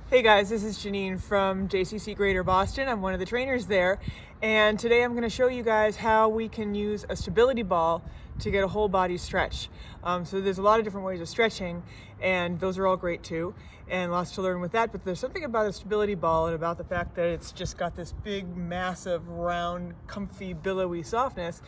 Hey guys, this is Jeannine from JCC Greater Boston. I'm one of the trainers there, and today I'm going to show you guys how we can use a stability ball to get a whole body stretch. So there's a lot of different ways of stretching, and those are all great too, and lots to learn with that. But there's something about a stability ball and about the fact that it's just got this big, massive, round, comfy, billowy softness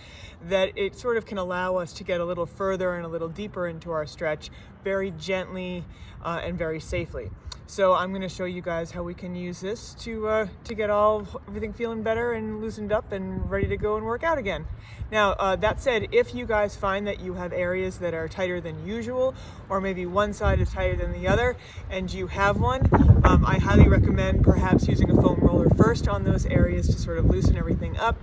that it sort of can allow us to get a little further and a little deeper into our stretch very gently and very safely. So I'm going to show you guys how we can use this to get everything feeling better and loosened up and ready to go and work out again. Now, that said, if you guys find that you have areas that are tighter than usual, or maybe one side is tighter than the other, and you have one, I highly recommend perhaps using a foam roller first on those areas to sort of loosen everything up,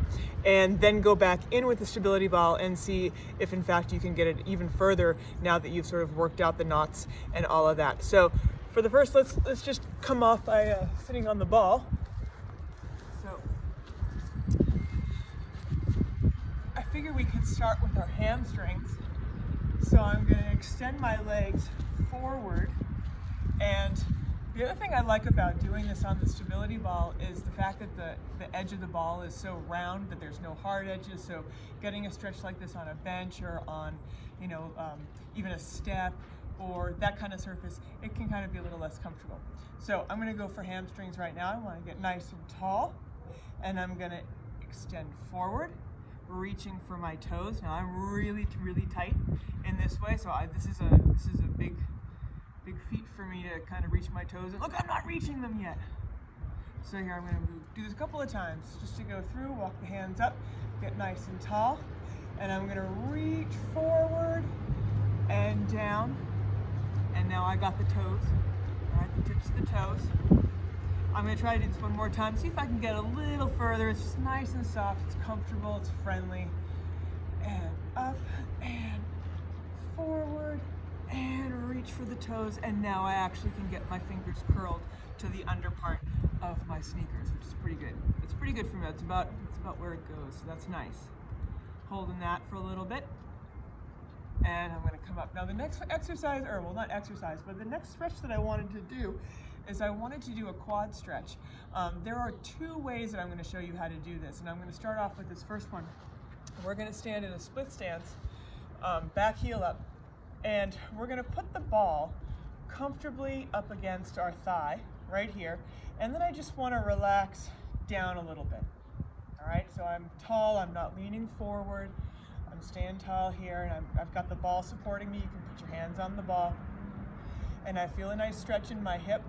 and then go back in with the stability ball and see if in fact you can get it even further now that you've sort of worked out the knots and all of that. So for the first, let's just come off by sitting on the ball. So I figure we could start with our hamstrings. So I'm going to extend my legs forward, and the other thing I like about doing this on the stability ball is the fact that the edge of the ball is so round that there's no hard edges. So getting a stretch like this on a bench or on, even a step or that kind of surface, it can kind of be a little less comfortable. So I'm going to go for hamstrings right now. I want to get nice and tall, and I'm going to extend forward, reaching for my toes. Now I'm really tight in this way, so this is a big feat for me to kind of reach my toes. And look, I'm not reaching them yet. So here I'm going to do this a couple of times just to go through. Walk the hands up, get nice and tall, and I'm going to reach forward and down. And now I got the toes, all right, the tips of the toes. I'm going to try to do this one more time, see if I can get a little further. It's just nice and soft, it's comfortable, it's friendly. And up and forward and reach for the toes. And now I actually can get my fingers curled to the under part of my sneakers, which is pretty good. It's pretty good for me. It's about where it goes, so that's nice. Holding that for a little bit. And I'm going to come up. Now the next exercise, or well, not exercise, but the next stretch that I wanted to do is I wanted to do a quad stretch. There are two ways that I'm going to show you how to do this, and I'm going to start off with this first one. We're going to stand in a split stance, back heel up, and we're going to put the ball comfortably up against our thigh, right here, and then I just want to relax down a little bit. All right, so I'm tall, I'm not leaning forward, I'm staying tall here, and I've got the ball supporting me. You can put your hands on the ball. And I feel a nice stretch in my hip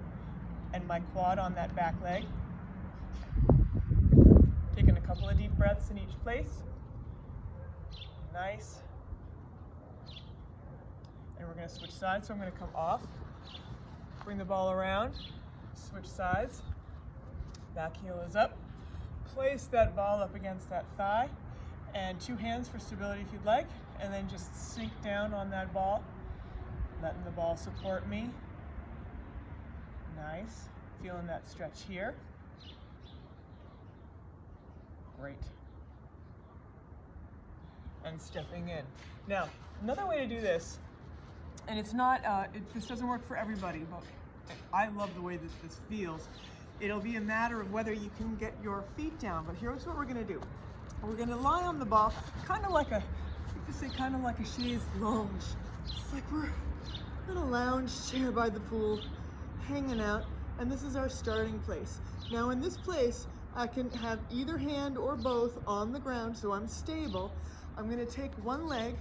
and my quad on that back leg. Taking a couple of deep breaths in each place. Nice. And we're going to switch sides, so I'm going to come off, bring the ball around, switch sides. Back heel is up. Place that ball up against that thigh. And two hands for stability if you'd like, and then just sink down on that ball, letting the ball support me. Nice. Feeling that stretch here. Great. And stepping in. Now, another way to do this, and it's not, this doesn't work for everybody, but I love the way that this feels. It'll be a matter of whether you can get your feet down, but here's what we're going to do. We're going to lie on the ball, kind of like a chaise lounge. It's like we're in a lounge chair by the pool, hanging out, and this is our starting place. Now in this place, I can have either hand or both on the ground, so I'm stable. I'm going to take one leg,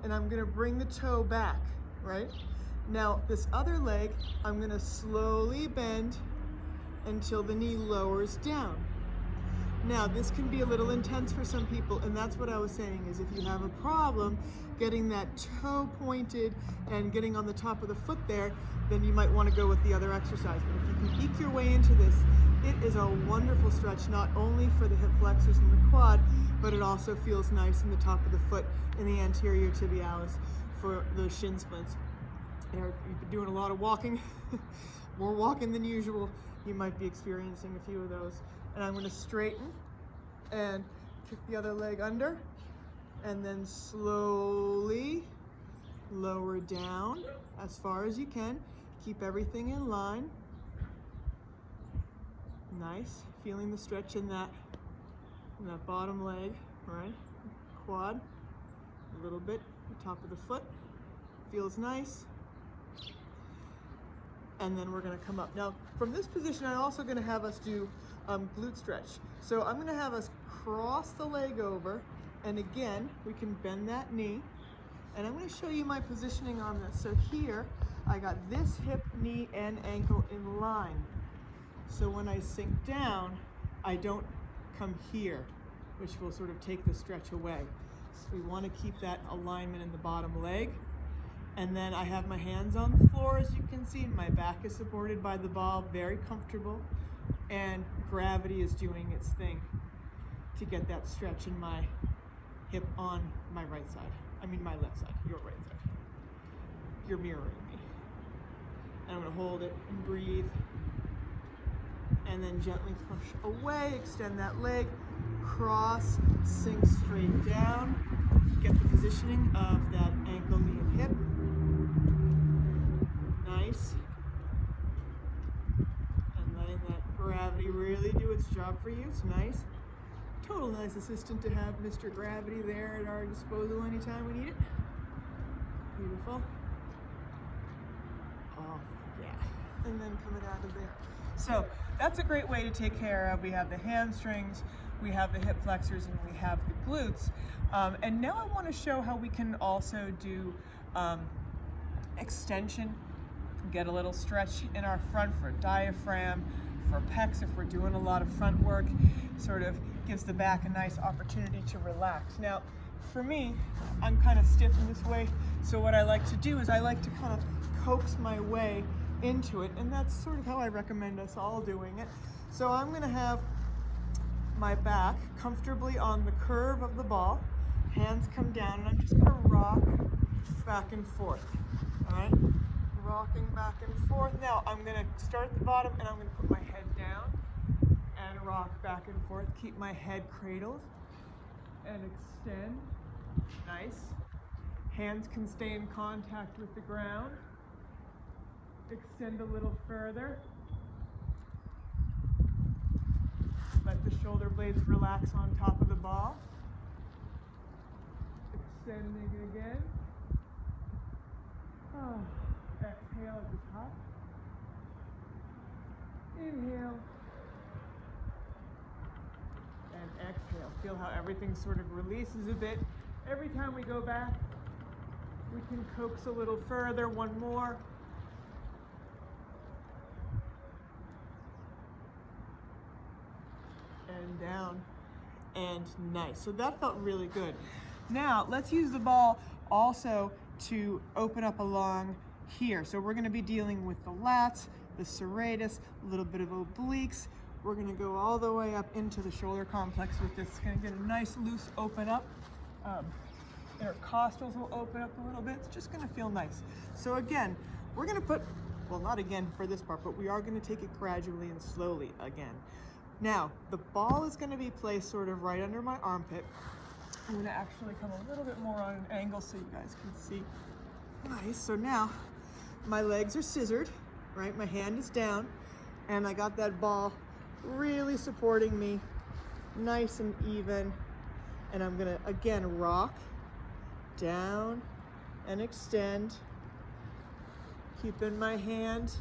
and I'm going to bring the toe back, right? Now this other leg, I'm going to slowly bend until the knee lowers down. Now, this can be a little intense for some people, and that's what I was saying, is if you have a problem getting that toe pointed and getting on the top of the foot there, then you might want to go with the other exercise. But if you can eke your way into this, it is a wonderful stretch, not only for the hip flexors and the quad, but it also feels nice in the top of the foot in the anterior tibialis for those shin splints. You've been doing a lot of walking, more walking than usual, you might be experiencing a few of those. And I'm going to straighten and kick the other leg under, and then slowly lower down as far as you can. Keep everything in line. Nice. Feeling the stretch in that bottom leg, right? Quad, a little bit, the top of the foot. Feels nice. And then we're gonna come up. Now, from this position, I'm also gonna have us do glute stretch. So I'm gonna have us cross the leg over, and again, we can bend that knee. And I'm gonna show you my positioning on this. So here, I got this hip, knee, and ankle in line. So when I sink down, I don't come here, which will sort of take the stretch away. So we wanna keep that alignment in the bottom leg. And then I have my hands on the floor, as you can see. My back is supported by the ball, very comfortable. And gravity is doing its thing to get that stretch in my hip on my right side. I mean my left side, your right side. You're mirroring me. And I'm gonna hold it and breathe. And then gently push away, extend that leg, cross, sink straight down. Get the positioning of that ankle, knee, and hip. Nice. And letting that gravity really do its job for you. It's nice. Total nice assistant to have Mr. Gravity there at our disposal anytime we need it. Beautiful. Oh, yeah. And then coming out of there. So that's a great way to take care of. We have the hamstrings, we have the hip flexors, and we have the glutes. And now I want to show how we can also do extension, get a little stretch in our front for diaphragm, for pecs if we're doing a lot of front work. Sort of gives the back a nice opportunity to relax. Now, for me, I'm kind of stiff in this way, so what I like to do is I like to kind of coax my way into it, and that's sort of how I recommend us all doing it. So I'm going to have my back comfortably on the curve of the ball, hands come down, and I'm just going to rock back and forth. All right, rocking back and forth. Now I'm going to start at the bottom, and I'm going to put my head down and rock back and forth. Keep my head cradled and extend. Nice. Hands can stay in contact with the ground. Extend a little further. Let the shoulder blades relax on top of the ball. Extending again. Oh, exhale at the top. Inhale. And exhale. Feel how everything sort of releases a bit. Every time we go back, we can coax a little further. One more. And down. And nice. So that felt really good. Now, let's use the ball also to open up along here. So we're going to be dealing with the lats, the serratus, a little bit of obliques. We're going to go all the way up into the shoulder complex with this. It's going to get a nice loose open up. Intercostals will open up a little bit. It's just going to feel nice. So again, we're going to put, well, not again for this part, but we are going to take it gradually and slowly again. Now, the ball is going to be placed sort of right under my armpit. I'm going to actually come a little bit more on an angle so you guys can see. Nice. So now my legs are scissored, right? My hand is down, and I got that ball really supporting me, nice and even. And I'm going to, again, rock down and extend. Keeping my hand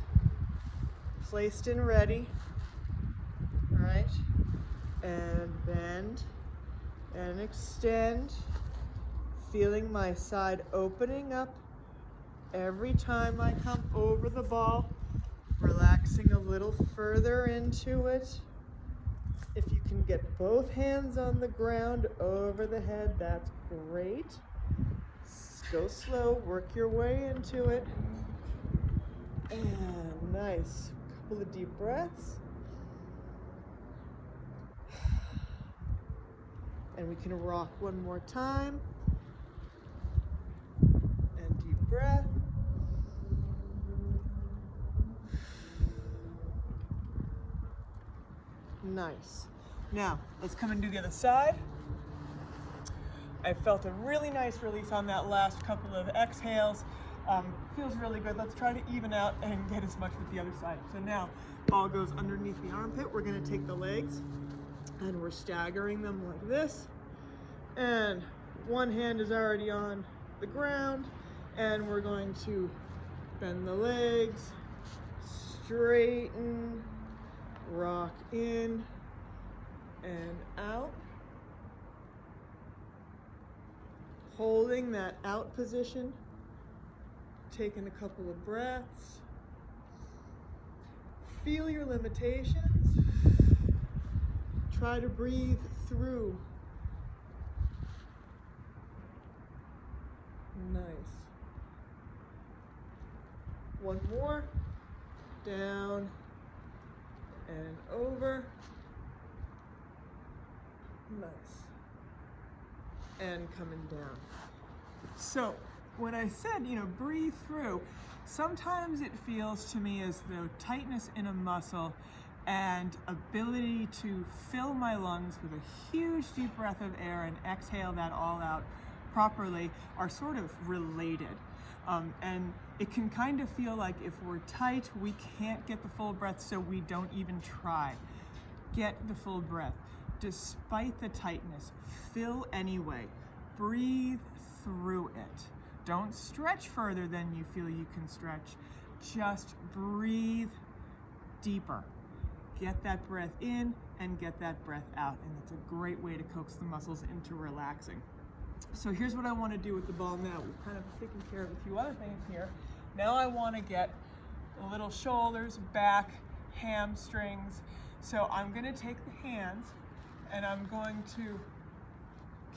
placed and ready. All right. And bend and extend. Feeling my side opening up every time I come over the ball. Relaxing a little further into it. If you can get both hands on the ground over the head, that's great. Go slow, work your way into it. And nice. Couple of deep breaths. And we can rock one more time. And deep breath. Nice. Now, let's come and do the other side. I felt a really nice release on that last couple of exhales. Feels really good. Let's try to even out and get as much with the other side. So now, ball goes underneath the armpit. We're gonna take the legs and we're staggering them like this. And one hand is already on the ground, and we're going to bend the legs, straighten, rock in and out. Holding that out position, taking a couple of breaths. Feel your limitations. Try to breathe through. Nice. One more. Down and over. Nice. And coming down. So when I said, breathe through, sometimes it feels to me as though tightness in a muscle and ability to fill my lungs with a huge deep breath of air and exhale that all out properly are sort of related. And it can kind of feel like if we're tight, we can't get the full breath, so we don't even try. Get the full breath. Despite the tightness, fill anyway. Breathe through it. Don't stretch further than you feel you can stretch. Just breathe deeper. Get that breath in and get that breath out. And it's a great way to coax the muscles into relaxing. So here's what I want to do with the ball now. We've kind of taken care of a few other things here. Now I want to get the little shoulders, back, hamstrings. So I'm going to take the hands and I'm going to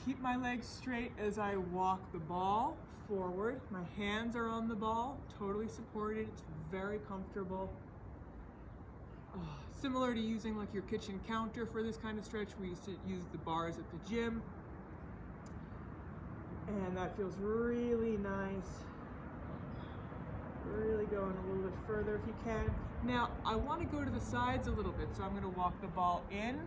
keep my legs straight as I walk the ball forward. My hands are on the ball, totally supported. It's very comfortable. Similar to using like your kitchen counter for this kind of stretch. We used to use the bars at the gym. And that feels really nice. Really going a little bit further if you can. Now, I want to go to the sides a little bit, so I'm going to walk the ball in,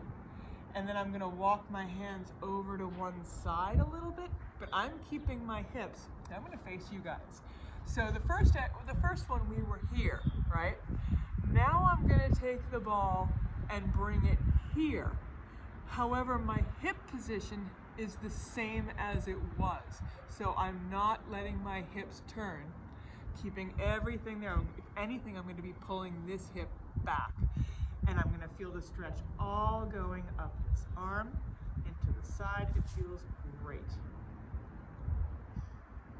and then I'm going to walk my hands over to one side a little bit, but I'm keeping my hips. Now I'm going to face you guys. So the first one we were here, right? Now I'm going to take the ball and bring it here. However, my hip position is the same as it was. So I'm not letting my hips turn, keeping everything there. If anything, I'm going to be pulling this hip back. And I'm going to feel the stretch all going up this arm into the side. It feels great.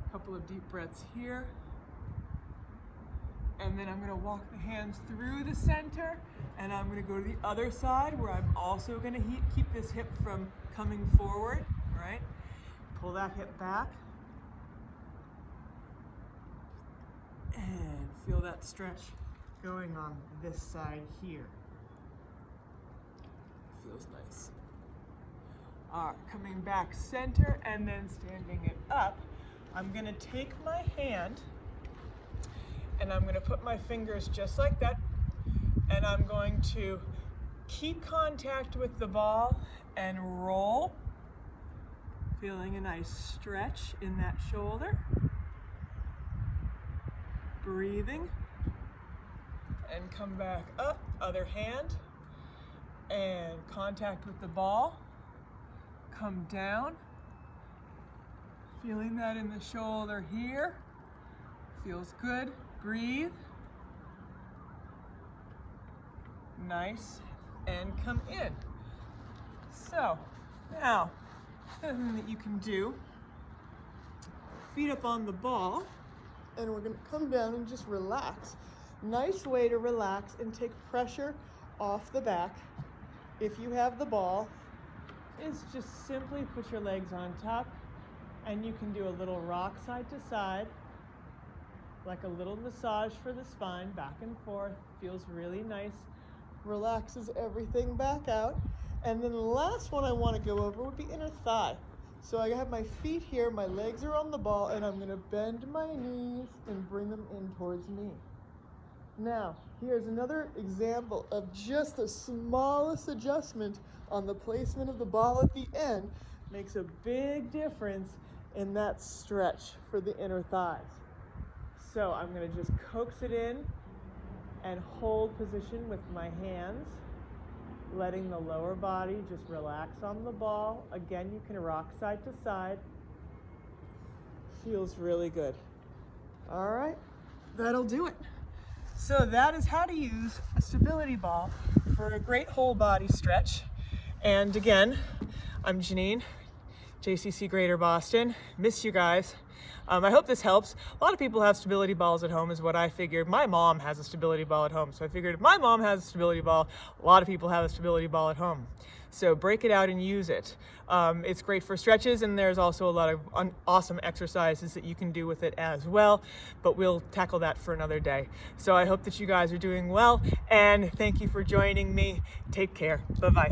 A couple of deep breaths here. And then I'm going to walk the hands through the center, and I'm going to go to the other side where I'm also going to keep this hip from coming forward, right? Pull that hip back. And feel that stretch going on this side here. Feels nice. All right, coming back center and then standing it up. I'm going to take my hand and I'm going to put my fingers just like that, and I'm going to keep contact with the ball and roll, feeling a nice stretch in that shoulder, breathing, and come back up, other hand, and contact with the ball, come down, feeling that in the shoulder here, feels good. Breathe. Nice. And come in. So, now, something that you can do, feet up on the ball, and we're going to come down and just relax. Nice way to relax and take pressure off the back. If you have the ball, is just simply put your legs on top, and you can do a little rock side to side, like a little massage for the spine, back and forth. Feels really nice. Relaxes everything back out. And then the last one I want to go over would be inner thigh. So I have my feet here, my legs are on the ball, and I'm going to bend my knees and bring them in towards me. Now, here's another example of just the smallest adjustment on the placement of the ball at the end makes a big difference in that stretch for the inner thighs. So I'm going to just coax it in and hold position with my hands, letting the lower body just relax on the ball. Again, you can rock side to side. Feels really good. All right, that'll do it. So that is how to use a stability ball for a great whole body stretch. And again, I'm Jeannine, JCC Greater Boston. Miss you guys. I hope this helps. A lot of people have stability balls at home is what I figured. My mom has a stability ball at home. So I figured if my mom has a stability ball, a lot of people have a stability ball at home. So break it out and use it. It's great for stretches, and there's also a lot of awesome exercises that you can do with it as well, but we'll tackle that for another day. So I hope that you guys are doing well, and thank you for joining me. Take care. Bye-bye.